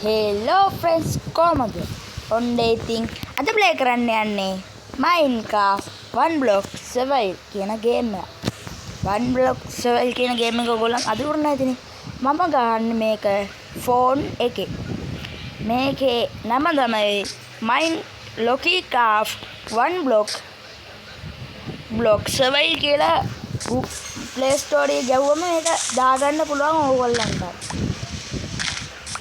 Hello friends, කොහමද? ඔන්න ඉතින් අද ප්ලේ කරන්න යන්නේ Minecraft One Block Survival කියන ගේම් එක. One Block Survival කියන ගේම් එක ඔයගොල්ලන් අද උරුම නැතිනේ. මම ගන්න මේක ෆෝන් එකේ. මේකේ නම තමයි Minecraft One Block Survival කියලා Play Store එකේ ගියවම මේක දාගන්න පුළුවන් ඕගොල්ලන්ට.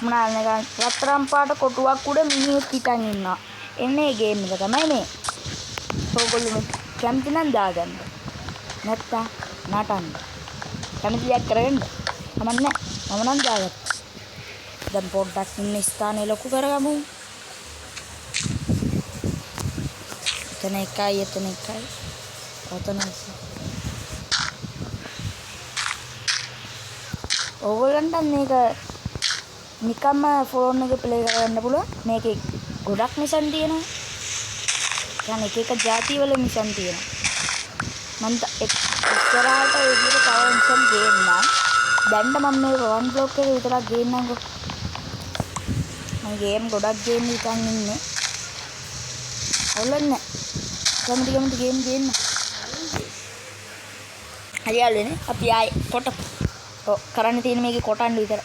මොනවා නිකන් රත්තරන් පාට කොටුවක් උඩ මිනිහෙක් හිටන් ඉන්නවා. එන්නේ ගේම් එක තමයි මේ. ඕගොල්ලෝ කැමති නම් දාගන්න. නැත්තම් නටන්න. කැමති දෙයක් කරගන්න. කමන්නේ. මම නම් දාගත්තා. දැන් පොඩ්ඩක් ඉන්න ස්ථානේ ලොකු කරගමු. එතන එකයි. ඔතන ඕගොල්ලන්ට මේක නිකම්ම ෆෝන් එකේ ප්ලේ කරන්න පුළුවන්. මේකේ ගොඩක් මිෂන් තියෙනවා. يعني එක જાති වල මිෂන් තියෙනවා. මම ඉස්සරහට ඒ විදිහට තව මිෂන් ගේන්නම්. දැන් මම මේ වන් බ්ලොක් එකේ විතරක් ගේන්නම්කෝ. මම ගේම් ගොඩක් ගේන්න හිතන් ඉන්නේ. ඔයගොල්ලෝ කැමති ගේම් ගේන්න. හරියල්ලනේ අපි ආයේ කොටමු. ඔව් කරන්න තියෙන මේකේ කොටන්න විතර.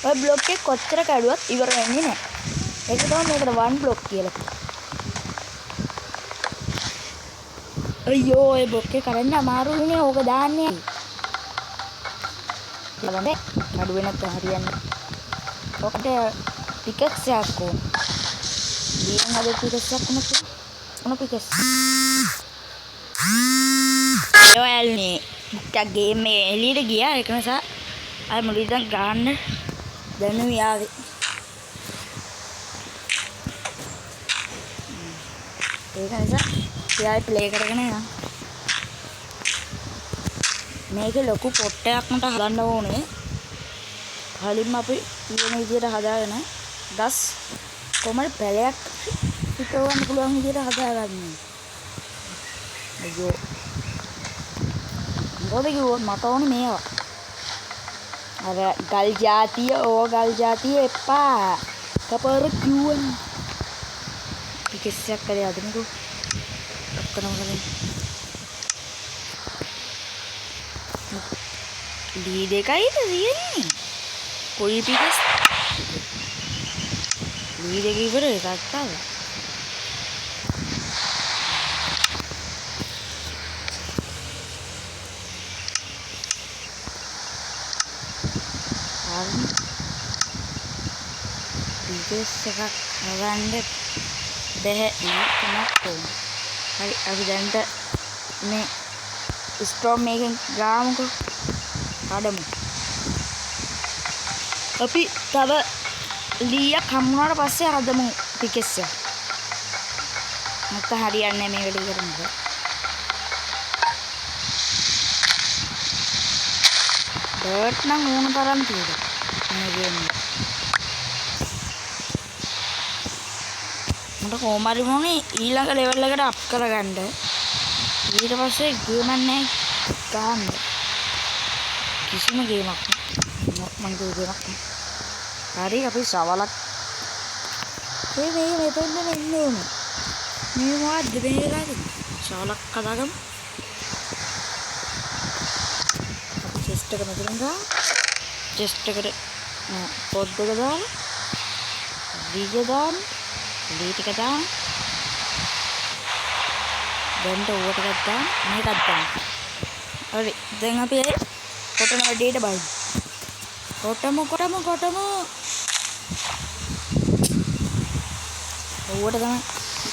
ඔය බ්ලොක් එක කොච්චර කැඩුවත් ඉවර වෙන්නේ නැහැ. ඒක තමයි මේකට වන් බ්ලොක් කියලා කියන්නේ. අයියෝ ඒ බ්ලොක් එක කරන්න අමාරුයිනේ. ඕක දාන්නේ. බලන්න කඩුවේ නැත්නම් හරියන්නේ. ඔකට පිකෙක්ස් එකක් ඕන. ඊයෙන් අද පිකෙක්ස් එකක් මොන පිකෙක්ස්? ඔයල්නේ ටිකක් ගේම් එක එළියට ගියා. ඒක නිසා අය මුලින්ම ගන්න දැනුම යාවේ. ඒක නිසා එයායි ප්ලේ කරගෙන යනවා. මේකේ ලොකු පොට් එකක් මට හදන්න ඕනේ. කලින්ම අපි කියන විදිහට හදාගෙන ගස් කොමල් පැලයක් හිටවන්න පුළුවන් විදිහට හදාගන්න. අයියෝ. මොකද කිව්වොත් මට ඕනේ මේවා. අර ගල් જાතිය එපා. කපර කිව්වනේ. පිකෙස්සක් කරේ අදමුකෝ. ඔක්කොම කරේ. දී දෙකයිද තියෙන්නේ. කොයි පිකෙස්? දී දෙක ඉවර එකක් තමයි. පිකෙස් එකක් හදන්න බැහැ නේද? හරි අපි දැන්ට මේ ස්ටෝම් මේකෙන් ගාමුකෝ. කඩමු. අපි තව ලීයක් හම්බුනාට පස්සේ හදමු පිකෙස් එක. නැත්නම් හරියන්නේ නැහැ මේ වැඩේ කරන්නේ. ඩර්ට් නම් ඕන තරම් තියෙනවා මේ ගේම් එක. මට කොහොම හරි මොනේ ඊළඟ ලෙවල් එකට අප් කරගන්න. ඊට පස්සේ ගේම් නැහැ ගන්න. කිසිම ගේමක් මම ගේමක්. හරි අපි සවලක් මේ මෙතෙන්ද ඉන්නේ උනේ. මේ මොකද්ද මේලාද? සවලක් හදාගමු. අපි චෙස්ට් එක මෙතන ගා. චෙස්ට් එකට පොත් දෙක දාලා දීගේ දාන්න. දී ටික දාන්න. දැන් ඌට ටිකක් දාන්න. මේකත් දාන්න. හරි. දැන් අපි කොටන වැඩේට බලමු. කොටමු. ඌට තමයි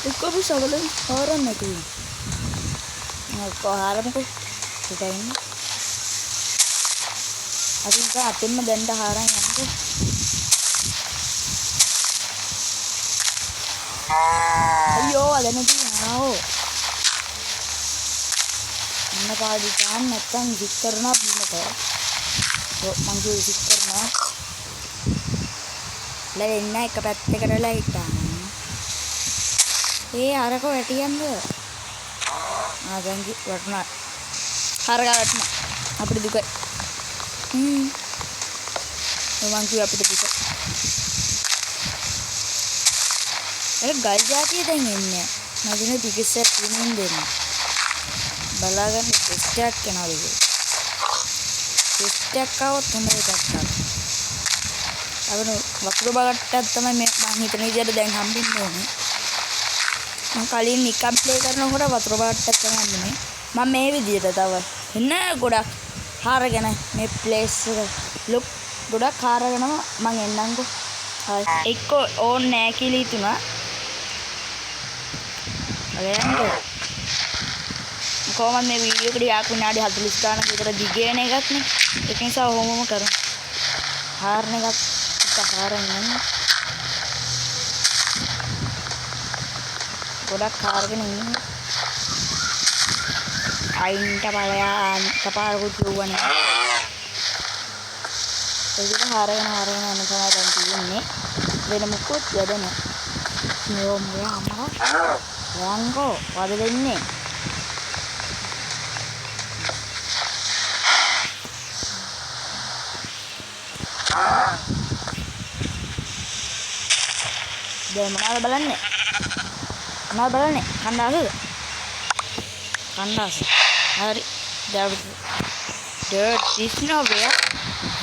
එක්ක අපි සවලෙන් හොරන්න තියෙන්නේ. කොහාරමුකෝ. හිටින්න. අපි අතින්ම දැන්ට හාරන් යන්නකෝ. අයියෝ අදනදී ආවෝ. මම පාඩි ගන්න නැත්තම් විසික් කරනවා බීමට. මං කිව්ව විසික් කරනවා. ලෙන්න එක පැත්තකටලා හිටා. ඒ අරක වැටියන්ද? දැන් වටුණා. හරගා වටුණා. අපිට දුකයි. මං කිව්වා අපිට පිට. ඒක ගල් જાතිය දැන් එන්නේ. මදින ටිකෙස්සක් පිනින් දෙන්න. බලාගන්න ටෙස්ට් එකක් යනවා ඒක. ටෙස්ට් එකක් આવොත් හොඳ එකක් ගන්න. අවන වතුර බගට්ටක් තමයි මම හිතන විදිහට දැන් හම්බෙන්න ඕනේ. මම කලින් නිකම් ප්ලේ කරනකොට වතුර බගට්ටක් තමයි හම්බුනේ. මම මේ විදිහට තව එන්න ගොඩක් හාරගෙන මේ ප්ලේස් එක ලුක් ගොඩක් හාරගෙනම මම එන්නම්කෝ. හරි. එක්ක ඕන් නෑ කියලා හිතුණා. අරයන්කෝ. කොහොමද මේ වීඩියෝ එකට යාක් විනාඩි 40 ගානක් විතර දිග වෙන එකක් නේ. ඒක නිසා ඔහොමම කරමු. හාරන එකක් හාරන්න. ගොඩක් හාරගෙන ඉන්නේ. අයින්ට බලයන් කපාරකුත් යවන්නේ. ඒක හාරගෙන යන තමයි දැන් තියෙන්නේ. වෙන මොකුත් වැඩ නැහැ. මේ අම්මා යංගෝ වද දෙන්නේ. දැන් මොනවද බලන්නේ? මොනවද බලන්නේ? කණ්ඩාසද? කණ්ඩාස. හරි. Dirt is nowhere.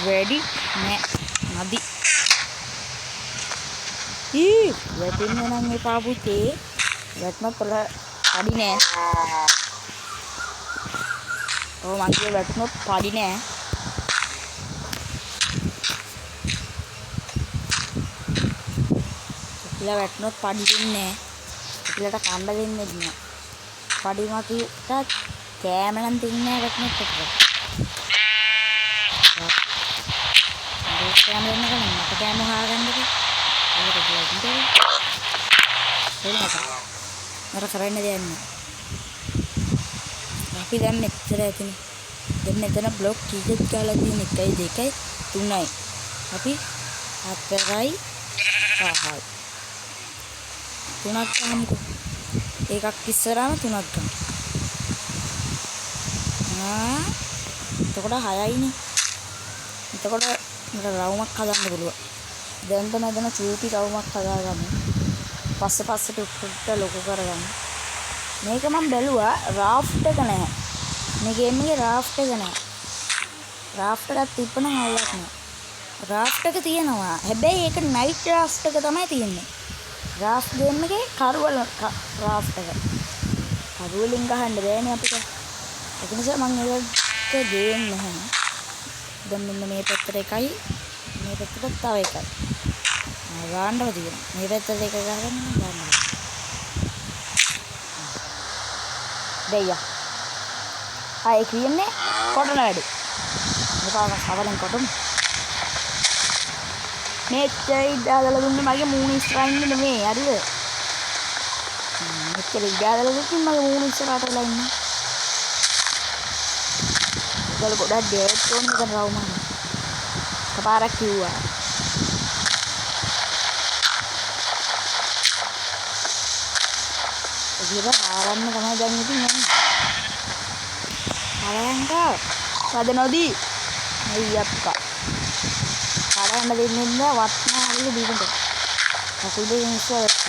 Ready? නදී. වැටෙන්නේ නම් එපා පුතේ. වැටුණොත් පඩි නෑ. ඔව් මගේ වැටුණොත් පඩි නෑ. ඉතිලා වැටුණොත් පඩි දෙන්නේ නෑ. ඉතිලට කන්න දෙන්නේ නෑ. පඩි මතිට කෑම නම් දෙන්නේ නෑ වැටුණොත් එක. කෑම දෙන්න කලින් මට කෑම හොයාගන්නද? ඒක දෙන්න. මර කරන්න දෙයක් නෑ. අපි දැන් මෙච්චර ඇතිනේ. දැන් මෙතන බ්ලොක් කීයක් ගාලා තියෙන 1 2 3යි. අපි 4යි 5යි. 3ක් ගමුකෝ. එකක් ඉස්සරහම 3ක් ගමු. එතකොට 6යිනේ. එතකොට මට රවුමක් හදන්න පුළුවන්. දැන් තමයි දැන් චූටි රවුමක් හදාගමු. පස්සේ උඩට ලොකු කරගන්න. මේක මම බැලුවා රාෆ්ට් එක නැහැ. මේ ගේම් එකේ රාෆ්ට් එක නැහැ. රාෆ්ට් එකක් තිබ්බනම් හරියක් නෑ. රාෆ්ට් එක තියෙනවා. හැබැයි ඒක නයිට් රාෆ්ට් එක තමයි තියෙන්නේ. රාෆ්ට් ගේම් එකේ කරවල රාෆ්ට් එක. කරවලින් ගහන්න බෑනේ අපිට. ඒක නිසා මම ඒක ගේම් නැහැ. දැන් මෙන්න මේ පැත්තට එකයි මේ පැත්තට තව එකයි. ගාන්නව තියෙනවා. මේ පැත්තට එක ගහගෙන ගන්නවා. දෙයියා. ආයේ කියන්නේ කොටන වැඩි. මේක කවලෙන් කොටමු. මෙච්චර ඉඩාදලා දුන්නේ මගේ මූණ ඉස්සරහින් නෙමෙයි හරිද? මෙච්චර ඉඩාදලා දුන්නේ මගේ මූණ ඉස්සරහට වෙලා ඉන්නේ. ඒක ගොඩක් ඩේට් ඕන එක රවුම. කපාරක් කිව්වා. ඒක හාරන්න තමයි දැන් ඉතින් යන්නේ. හරයන්කෝ පද නොදී අයියප්පා හරයන්න දෙන්නේ නැහැ වට්නා හරිය දීකට කකුල් දෙකෙන් ඉස්සරහට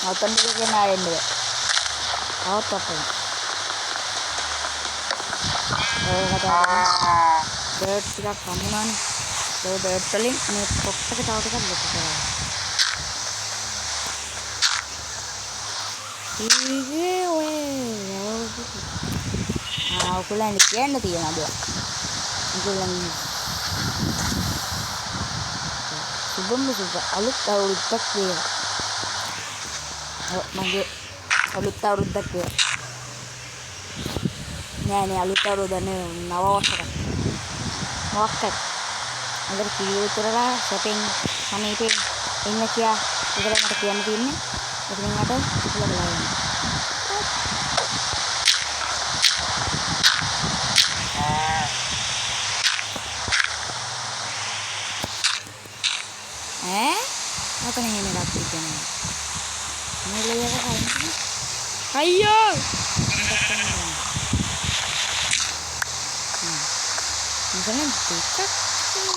අතන දෙකේ නායෙන්නේ આવත් අපේ ඩර්ට් ටිකක් හම්බුනානේ ඒ ඩර්ට් වලින් මේ පොට් එක තව ටිකක් ලොකු කරගන්න. ඉතින් ඔය ඔයගොල්ලන් කියන්න තියනද? ඔයගොල්ලන් සුබ අලුත් අවුරුද්දක් වේවා. මගේ අලුත් අවුරුද්දක් වේවා. නෑ අලුත් අවුරුද්ද නෙවෙයි නව වසරක්. මොකක්ද? අnder කීවතරලා සැපෙන් සමීපෙන් ඉන්න කියා ඒකට මට කියන්න තියෙන්නේ. එතනින් අට ඉතල බලන්න. අතන එහෙම එකක් තියෙනවා. මේ ලේයර කලින් අයියෝ මෙතන දෙකක්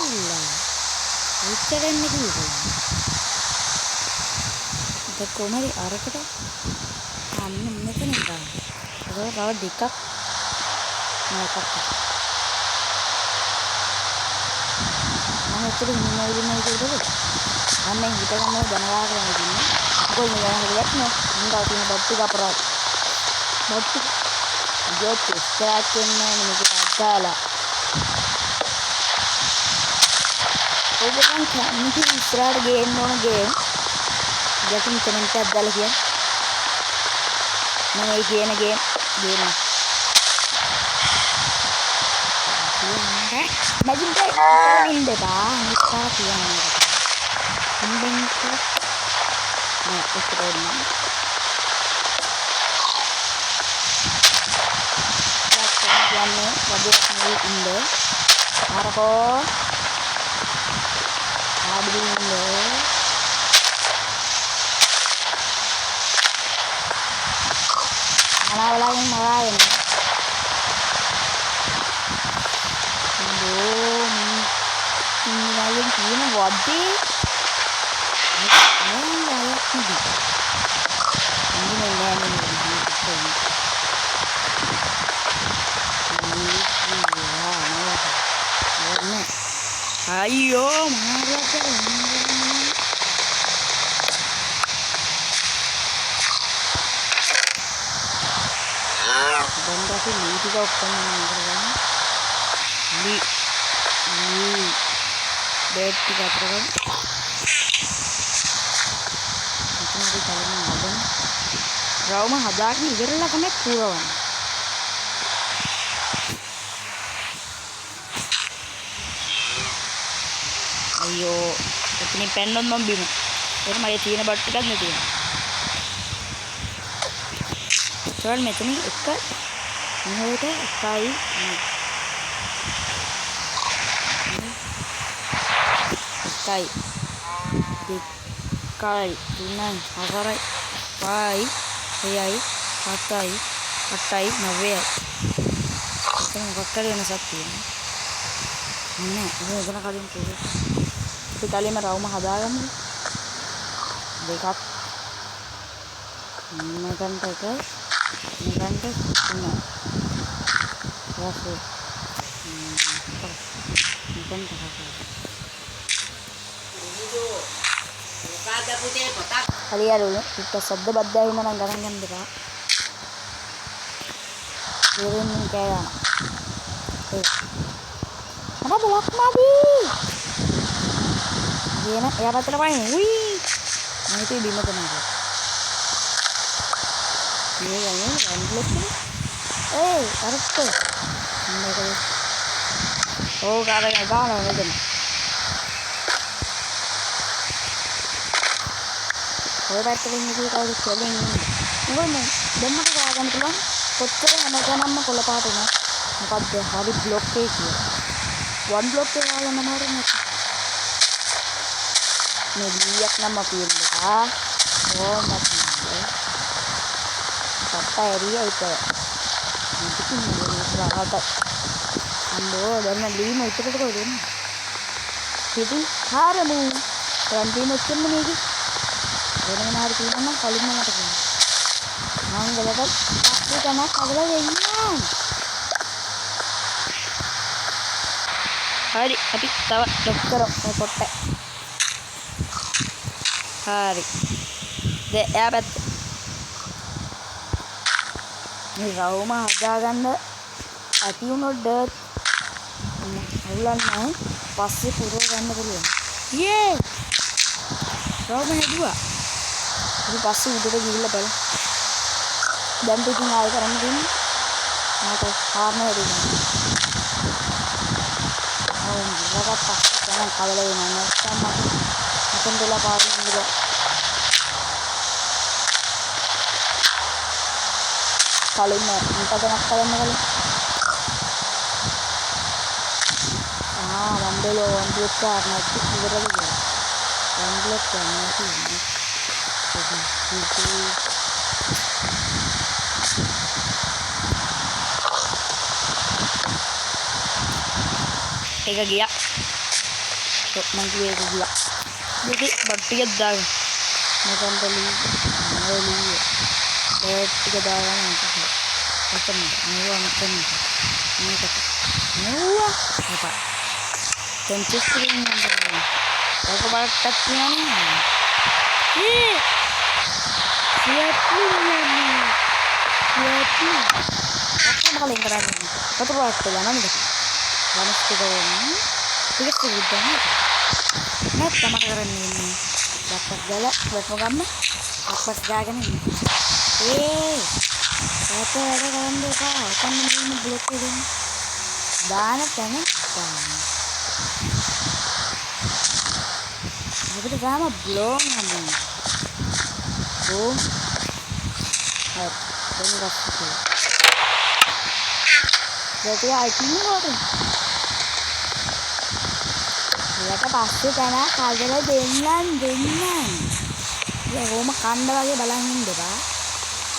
ඉන්නවා උච්චරෙන්නේ කිව්වා ඒක කොහමද අරකට අන්න මෙතන ඉඳලා ඒක තව දෙකක් නෑකක් මම ඇත්තට ඉන්නේ නේද අන්න හිත ගන්න දැනගාගෙන ඉන්නේ මොකද මෙයා හරියට නෝ මුන්දා තියෙන බොට්ටු කපරා බොට්ටු යොත් ස්ක්‍රැච් වෙන්නේ මේක අද්දාලා ඔයගොල්ලන් කැමති ඉස්සරහට ගේන්න ඕන ගේම් ගැටින් කමෙන්ට් එකක් දාලා කියන්න මම ඒ කියන ගේම් ගේන්න මැජින් ටයිම් ඉන්න දෙපා නිකා කියන්නේ ඉන්දෙන් නෑ ඒක දෙන්න යන්නේ වගේ ඉන්න අරකෝ ආදින්නේ මලාවලාගෙන් මලාගෙන ඉන්නවලින් කියන වඩේ අයියෝ මාරට බණ්ඩාට ලීටික ඔක්කොම නතරගන්න ලී බේට් ටික අතරගන්න මෙතනදී කලින් හදන්න රවුම හදාගෙන ඉවරලා තමයි පුරවන්න අයියෝ එතනින් පැන්නොත් මම බිමු ඒක මගේ තියෙන බට් එකක් නේ තියෙන්නේ චෝල් මෙතනින් එක මෙහෙට එකයි එකයි දෙකයි තුනයි හතරයි පහයි හයයි හතයි අටයි නවයයි එතන මොකක් හරි වෙනසක් තියෙනවා නෑ ඒක එතන කලින් කිව්වා අපි කලින්ම රවුම හදාගමු දෙකක් මෙතනට එක මෙතනට තුන වාසේ මෙතනට හදා හරියරුනේ පිට ශබ්ද බද්ද ඇහිම නම් ගණන් ගන්න දෙපා දෙවෙනි කෑම ඒ මම බ්ලොක් මාදී ගේන එයා පැත්තට පයින් උයි මම හිතුවේ බිම තමයි මේ ගන්නේ වන් බ්ලොක් ඒ අරක්ක මේක ඕ කාරේ ගාන මෙතන ඔය පැත්තට ඉන්නේ කවුද කෙලින් ඉන්නේ මොකද දෙන්නට ගාගන්න පුළුවන් කොච්චර හැමතැනම කොළ පාට උනා මොකද්ද හරි බ්ලොක් එකේ කියලා වන් බ්ලොක් එක ගාලා නමාරු නැති මේ ලීයක් නම් අපි ඉන්නවා ඕමත් පත්තා එරියා ඒක මුතුකින් නේරාට අම්මෝ දැන් ලීම ඉතරට කොහෙද එන්නේ පිටි හාරමු රන්දින ඔච්චරම නේද වෙන මොනාරි කියනවා නම් කලින්ම මට කියන්න මංගලට පස්සේ තමයි කවලා වෙන්නේ හරි අපි තව ડોක්ටර් මේ පොට්ට හරි එයා පැත්ත මේ රවුම හදාගන්න ඇති වුණොත් ඩර්ට් හුලන්නේ පස්සේ පුරව ගන්න පුළුවන් යේ රවුම හැදුවා ඊට පස්සේ උඩට ගිහිල්ලා බලන්න දැන් පිටින් ආයෙ කරන්න දෙන්නේ මට කාරණා හරියන්නේ ලගත් පස්සේ තමයි කවල වෙනවා නැත්නම් මතන් දෙලා පාවිච්චි කරලා කලින්ම මොකදනක් කරන්න කලින් වන්දලෝ වන්දුවක් කාරණා ඉවරද කියලා වන්දලක් යනවා කියන්නේ ඒක ගියා. මං කිව්වේ ඒක ගියා. මේක බට් ටිකක් දාගන්න. මටන්ට ලී ඒත් ටික දාගන්න ඕනේ. ඔතන නෙවුවා මෙතන. මේකට. නෙවුවා. හපා. දැන් චෙස්ට් එකෙන් යන්න. ඒක බලටත් කියන්නේ. Apa kali yang keren ini? Satu buat perjalanan gitu. Banyak kita ini. Tiga sudah nih. Net sama keren ini. Dapat galak buat program. Dapat jaga nih. Apa ada kalian deh kak? Kan ini blok ini. Banyak kan? Tapi itu sama belum nih. Boom. Ini rasanya. Berarti artinya apa? Mereka pasti karena kagaknya dengan. Ya, gua makan dah lagi balangin deh pak.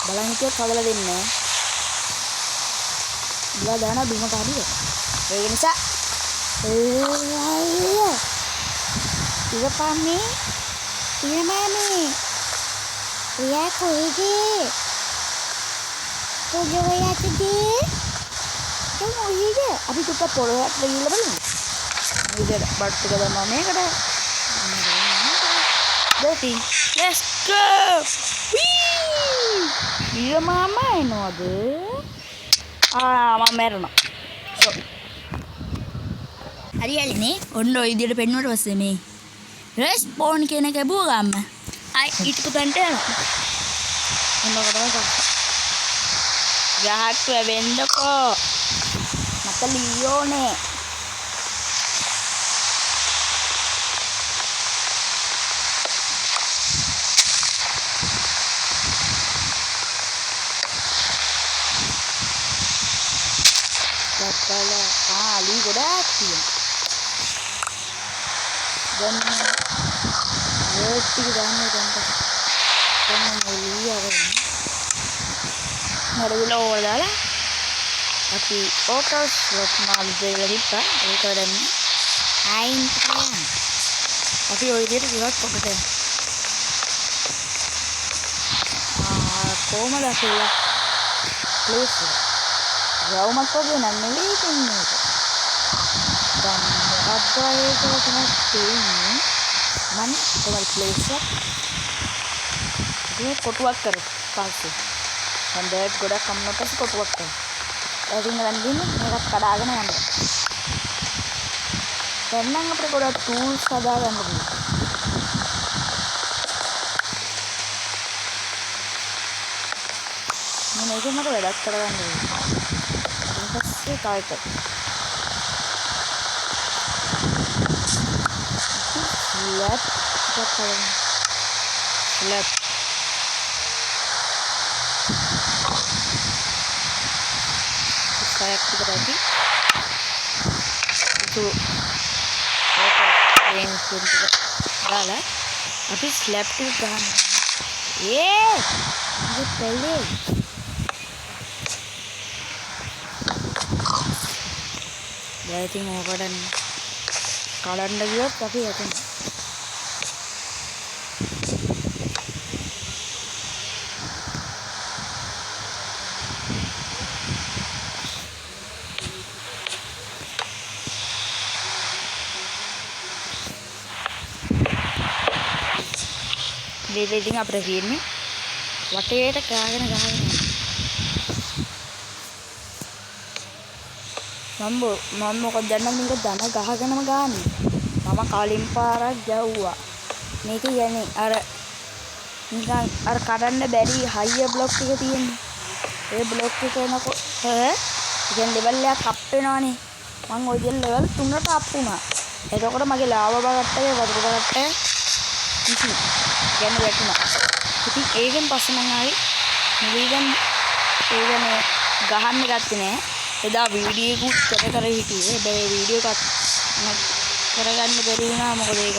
Balang itu kagaknya dengan. Bila dana bingung tadi ya. Kayak gini sak. Iya pami. Iya mami. Iya kuigi. तो जो है यार तुझे तो वही है अभी तो क्या पढ़ो यार लगी लबल इधर बट के दाम में कड़ा बेटी लेट्स गो ये मामा है ना அது मामा मेरना सो හරියලිනේ ඔන්න ඔය විදියට පෙන්නුවට පස්සේ මේ රෙස්පොන්ඩ් කියන එක ලැබුවා ගාම ආයි ඊට පුතන්ට යනවා ඔන්න කරා Jahat tuh benda kok. Mata Leo nih. Kalau kali gue dati. Dan ngerti dan Leo kan. Nggak udah lah tapi otos buat malu jadi kita itu dan lain kalian tapi oh dia lihat kok gitu kok malah sudah plus jauh mat kok gini milikin nih dan apa itu cuma ini mana kalau plus dia kotuak ter palsu dan dek goda kamu pasti kotuak ter tinggalan gini mereka kadagan yang ada tenang apa goda tools kadagan dulu ini aja mah goda kadagan dulu ini pasti kaitan lihat kita kalian lihat kayak gitu tadi itu yang juga galah tapi slap tuh kan itu pelik jadi mau kalian lagi tapi ya kan ඉතින් අපිට තියෙන්නේ වටේට ගහගෙන මම මොකද දැන් මේක ධන ගහගෙනම ගහන්නේ මම කලින් පාරක් ගැව්වා මේක යන්නේ අර නිකන් අර කඩන්න බැරි හයිය බ්ලොක් එක තියෙන්නේ ඒ බ්ලොක් එක එනකොට ඉතින් ලෙවල් එකක් අප් වෙනවනේ මම ওই දෙල් ලෙවල් 3ට අප් වුණා එතකොට මගේ ලාව බගට්ටේ වතුර බගට්ටේ ඉතින් ගැන වැටුණා. ඉතින් ඒකෙන් පස්සේ මම ආයි නිවිගන් ඒකනේ ගහන්න ගත්තේ නෑ. එදා වීඩියෝ එකක් කර හිටියේ. හැබැයි වීඩියෝ එකක් කරගන්න බැරි වුණා මොකද ඒක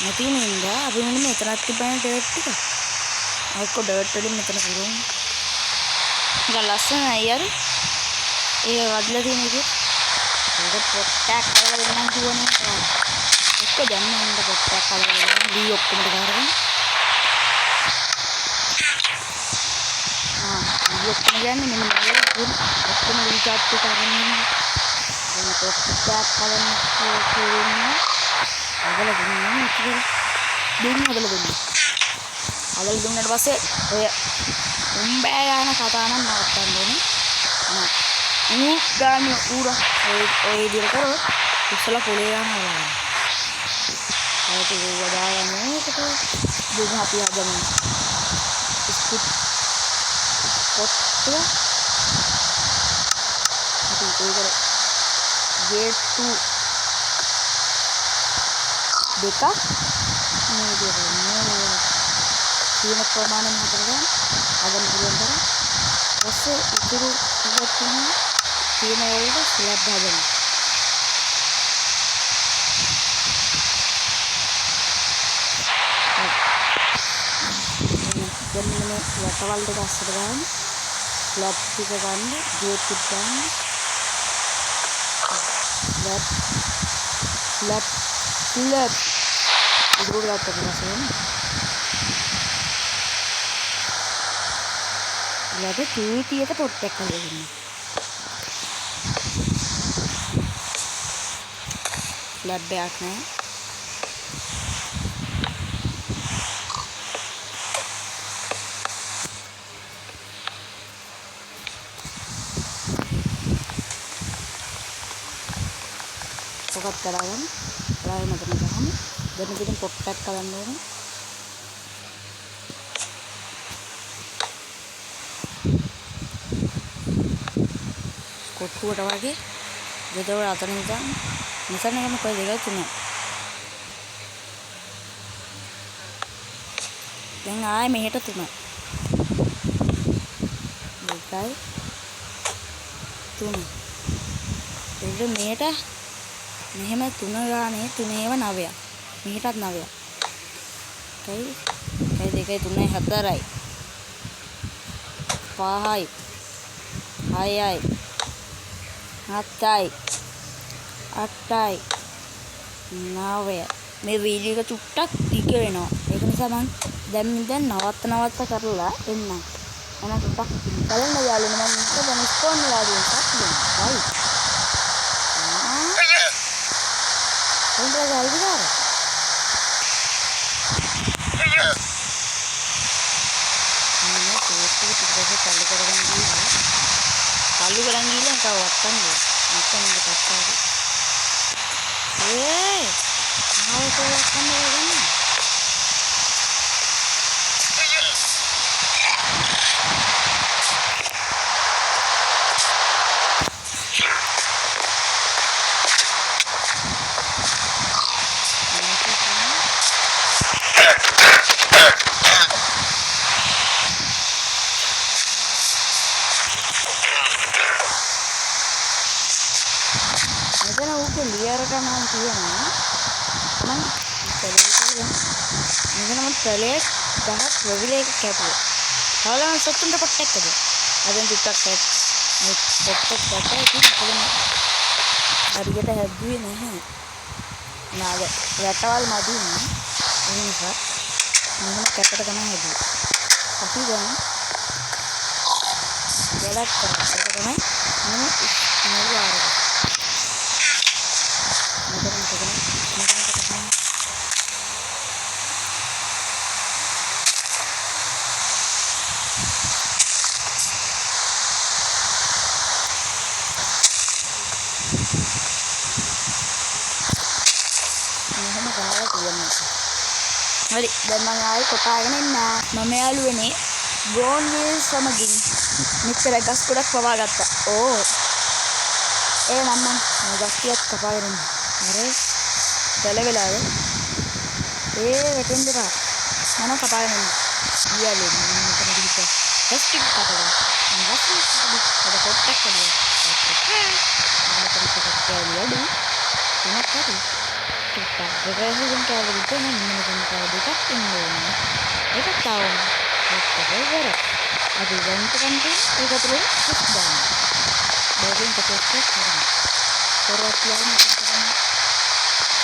නැති නින්දා අපි මෙන්න මෙතනක් තිබ්බනේ ඩර්ට් ටික. අයිකෝ ඩර්ට් වලින් මෙතන පුරුම්. නිකන් ලස්සනයි අර. ඒක වඩලා තියෙන එක. ඒක පොට්ටක් කරලා දෙන්නම් කියවනේ. එක්ක දැන් මම පොට්ටක් කරලා දෙන්නම්. දී ඔක්කොම කරගෙන. දී ඔක්කොම ගන්නේ මෙන්න මේ ඔක්කොම රීචාර්ජ් කරගෙන ඉන්න. මේ පොට්ටක් කරන්න කියන්නේ අදලා දුන්නා කියලා. දුන්න අදලා දුන්නා. අදලා දුන්නාට පස්සේ ඔය උඹෑ යන කතා නම් නවත්තන්න ඕනේ. ගානේ ඌරා ඔය විදිහට කරොත් ඉස්සලා පොලේ යනවා. ඒක වදාගන්න ඒකට දුක අපි හදමු. ස්කුට් පොට්ටුව අපි ඒක ගේට් දෙකක් මේ දෙන්නේ තියෙන ප්‍රමාණය හතරෙන් හදන්න පුළුවන් තරම් ඊපස්සේ ඉතුරු ඉවත් වෙන තියෙන වලට ස්ලැබ් හදන්න. දැන් මේ වටවල් දෙක අස්සට ගන්න ස්ලැබ් ටික ගන්න ගේට් ටික ගන්න ස්ලැබ් ඉදිරියට ගත්ත පස්සේ ලැබ තීතියට පොට්ටක් කරගෙන ස්ලැබ් එකක් නෑ. පොකත් කරගෙන රාය මතන ගහමු. දැන් ඉතින් පොට්ටක් කරන්න ඕනේ. කොටුවට වගේ ගෙදර අතන ඉඳන් නිසන එකම කොයි දෙකයි තුනයි. දැන් ආයේ මෙහෙට තුනයි. දෙකයි තුන. එතකොට මෙහෙට මෙහෙම තුන ගානේ තුනේව 9ක්. මෙහෙටත් 9ක්. එකයි දෙකයි තුනයි හතරයි. පහයි. හයයි. 7යි 8යි 9යි මේ වීඩියෝ එක චුට්ටක් දිග වෙනවා. ඒක නිසා මම දැන් නවත්ත කරලා එන්නම්. එන චුට්ටක් බලන්න යාළුවනේ මම දැන් ස්පෝන් වෙලා දෙන්නම්. හරි. හොඳට ගායිද ගාර. මම කෝටි ටිකක් කල්ලි කරගෙන ගියා. කල්ලි කරන් ගිහලා කව වත්තන්නේ. නැත්නම් ඉඳ පත්තාවි. ආවෝ කන්නේ ගන්න. මෙතන උකේ ලියරට නම් තියෙනවා මම මෙතන පළේ 10ක් වෙවිල එක කැපුවා. හවලම සතුන්ට පොට්ටක්ද? අදන් ටිකක් මේ පොට්ටක් කැපුවා ඉතින් හරියට හැදුවේ නැහැ. නාග රටවල් මදින්නේ ඒ නිසා මම කැපට තමයි හැදුවේ. අපි දැන් ගලක් කරා. ඒක තමයි මම නෙළුවාරක. හරි දැන් මම ආයෙ කොටාගෙන එන්න. මම යාළුවනේ බ්‍රෝන් වීල් සමගින් මෙච්චර ගස් ගොඩක් පවා ගත්තා. ඕ ඒ මම ගස් ටිකක් කපාගෙන ඉන්න. හරි දැල වෙලාද ඒ වැටෙන්න බා මම කපාගෙන ඉන්න. යාළුවනේ මම මෙතන ගිහින් ගස් ටික කපලා මම ගස් ටික අද පොට්ටක් කළා. මම ටිකක් කෑලියද මොකක් හරි Repression kalau gitu nih mungkin kalau dekat ini itu tahu itu bener ada yang itu kan tuh itu terus dan dari itu terus පොරවත් තියාගෙන ඉතින් කරන්නේ.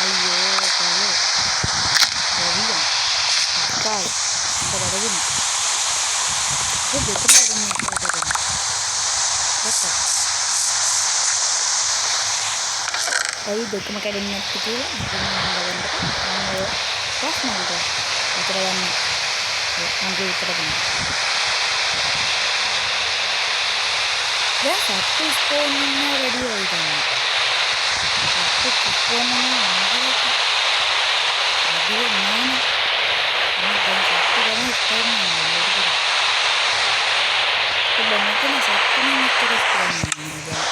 අයියෝ කාලේ. දෙවියන්. කාල්. බඩගිනි. ඒ දෙකම කරන්නේ නැහැ. දැක්කා. ඇයි දෙකම කැඩෙන්නේ නැත්තේ කියලා මම හඳගන්නකොට මම ඔය ප්‍රශ්න වලට උත්තර යන්න මගේ උත්තර දෙන්න. දැන් සත්තු ස්පෝන් වෙන රෙඩි වෙයි තමයි. සත්තු ස්පෝන් වෙන රෙඩි නෑ. මම දැන් සත්තු ගැන ස්පෝන් වෙනවා. ඒක බොන්නකම සත්තුනේ මෙච්චර ස්පෝන් වෙනවා.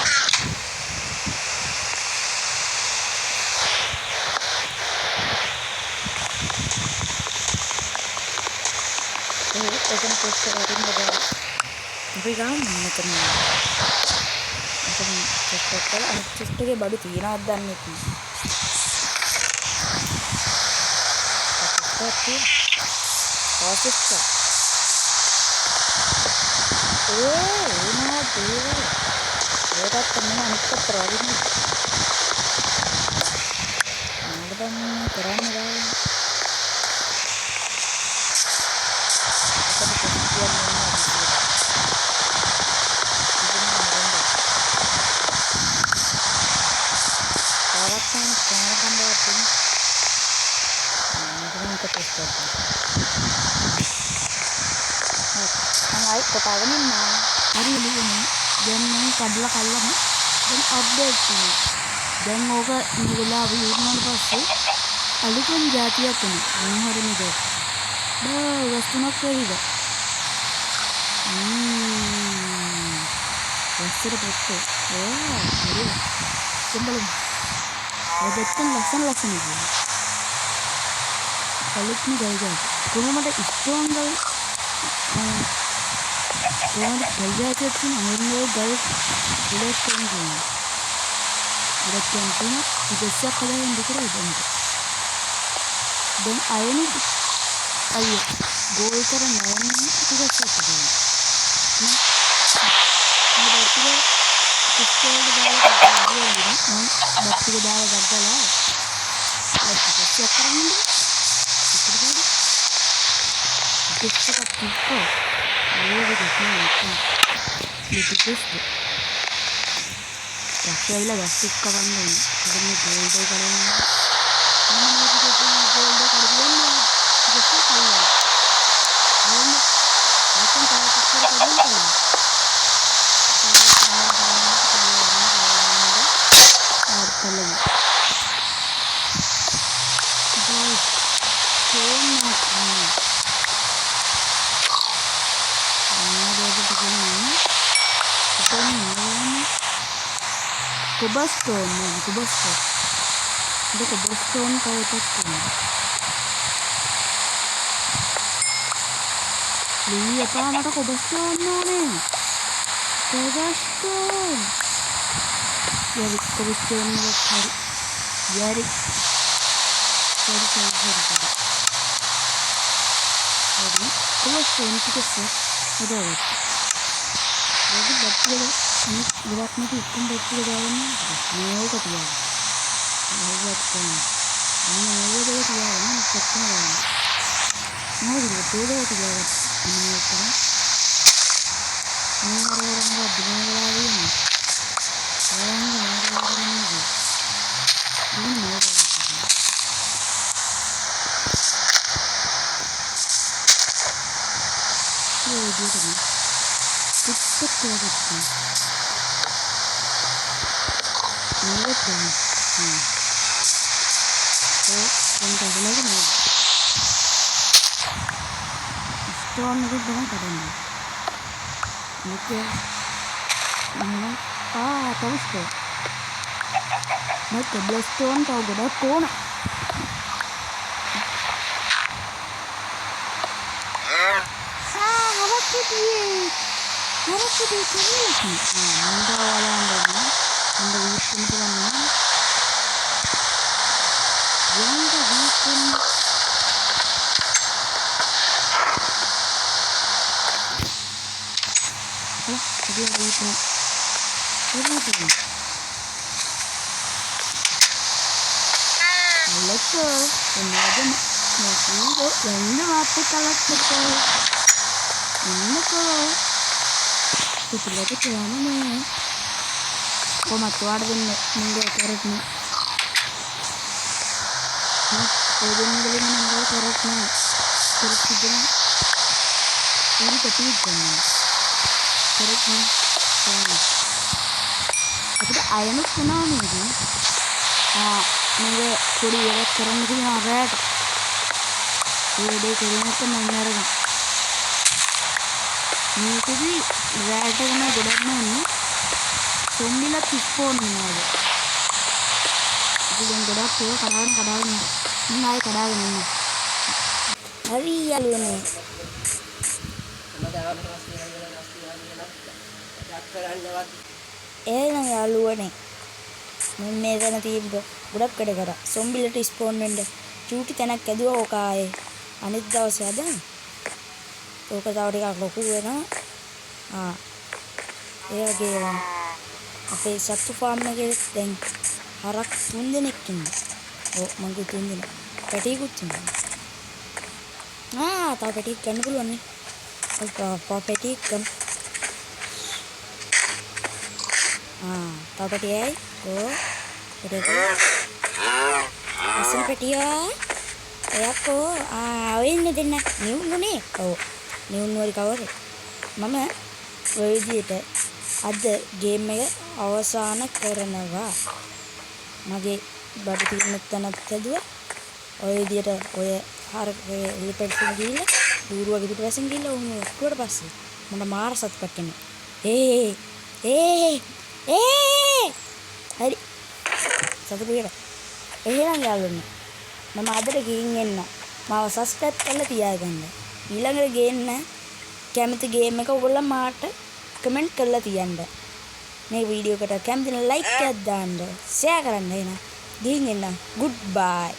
එතන පොස්ට් කරගෙන බඩ අපි ගාමු මෙතන. මෙතන චෙස්ට් එක කරලා අනිත් චෙස්ට් එකේ බඩු තියනවද දන්නේ නැහැ. පොස්ට් ඒකත් තමයි අනිත් පැත්තට වදින්නේ. මොකද මේ කරන්නේ ගාන. කොටගෙන ඉන්නවා. හරි එළියනේ. දැන් මම කඩලා කල්ලාම දැන් අප්ඩේට් වෙනවා. දැන් ඕක මේ වෙලාව ඉවරනට පස්සේ අලුතෙන් જાතියක් එනවා. මොන හරි නේද? වස්තුනක් වේවිද? වස්තුර පොත්තේ. හරි. දෙම්බලු. ඔය දෙකෙන් ලස්සන ඉන්නේ. කලිත් නේ කොහොමද ස්ට්‍රෝංග් කොහොමද ගල්ජාතියක් තියෙන අමරණයේ ගල් ඉලෙක්ට්‍රික් තියෙනවා. ඉලෙක්ට්‍රික් තියෙන ඉතිස්සක් හදාගෙන දෙකේ ඉඳන්. දැන් අයියෝ ගෝල් කරන නයන් ඉතිස්සක් තියෙනවා. මම බැටරිය ඉස්කෝලේ දාලා ගත්තා. මම බැටරිය දාලා ගත්තා. ඉතිස්සක් කරන්නේ. ඉතිස්සක් තියකෝ. Ini ya gastik kawan ini ini gold kalian ini juga gold kalian juga kalian ini akan tahu kecil kalian kalian Cobblestone ada cobblestone kayak itu lihat apa ada cobblestone nih cobblestone jadi cobblestone cari jadi cobblestone kita sih udah jadi betul ini berat nih hukum betul dalam mau ke dia buat kan ini mau ke dia ini sesuatu mau betul ke dia ini apa ini orang nggak benar lagi ini orang ini mau dia kan cepet ya betul lihat dong yang tadi lagi nih stone itu dengan padanya ini ini tahu sih mereka cobblestone tahu gak ada kona harus dibikin mendawalan anda bikin tuan yang bikin tadi ada itu let's go. Imagine when the collect itu lama kok matuarden minggu karetna kodin ngali minggu karetna terus juga ini ketiga karetna අපිට අයනුත් වෙනවා නේද මගේ පොඩි වැඩක් කරන්න තියෙනවා රැට ඒ වැඩේ කරනකොට මම අරගෙන මේකදී රැට ගම ගොඩක් නන්නේ සොම්බිලා තිස්පෝන් වෙනවාද ඉතින් ගොඩක් ඒක කඩාගෙන මම ආයෙ කඩාගෙන ඉන්නවා හරි යාළුවනේ එහෙනම් යාළුවනේ මම මේ ගැන තිබ්බ ගොඩක් වැඩ කරා සොම්බිලට ස්පෝන් වෙන්න චූටි තැනක් ඇදුවා ඕක ආයේ අනිත් දවසේ හදන්න ඕක තව ටිකක් ලොකු වෙනවා ඒ වගේ අපේ සත්තු ෆාම් එකේ දැන් හරක් 3 දෙනෙක් ඉන්නවා ඔව් මගේ 3 දෙනෙක් පැටියෙකුත් ඉන්නවා තව පැටියෙක් ගන්න පුළුවන් නේ ඔව් පැටියෙක් ගන්න tao peti ấy của peti asal peti ya aku ini deh nah new nih oh new di kawar mama ඔය විදිහට අද ගේම් එක අවසන් කරනවා මගේ බඩ තියෙන තැනත් ඇදුවා ඔය විදිහට ඔය හරකේ එලිපැඩ්සින් ගිහිල්ලා දూరుවගේ පිටපස්සෙන් ගිහිල්ලා උන් ඔක්කොට පස්සේ මට මාර සතුටක් එන්නේ හරි සතුටු වෙලා එහෙනම් යාළුවනේ මම අදට ගිහින් එන්න මාව සබ්ස්ක්‍රයිබ් කරලා තියාගන්න ඊළඟට ගේන්න කැමති ගේම් එක ඔයගොල්ලෝ මාට කමෙන්ට් කරලා තියන්න මේ වීඩියෝ එකට කැමති නම් ලයික් එකක් දාන්න ෂෙයා කරන්න එහෙනම් ගිහින් එන්න ගුඩ් බයි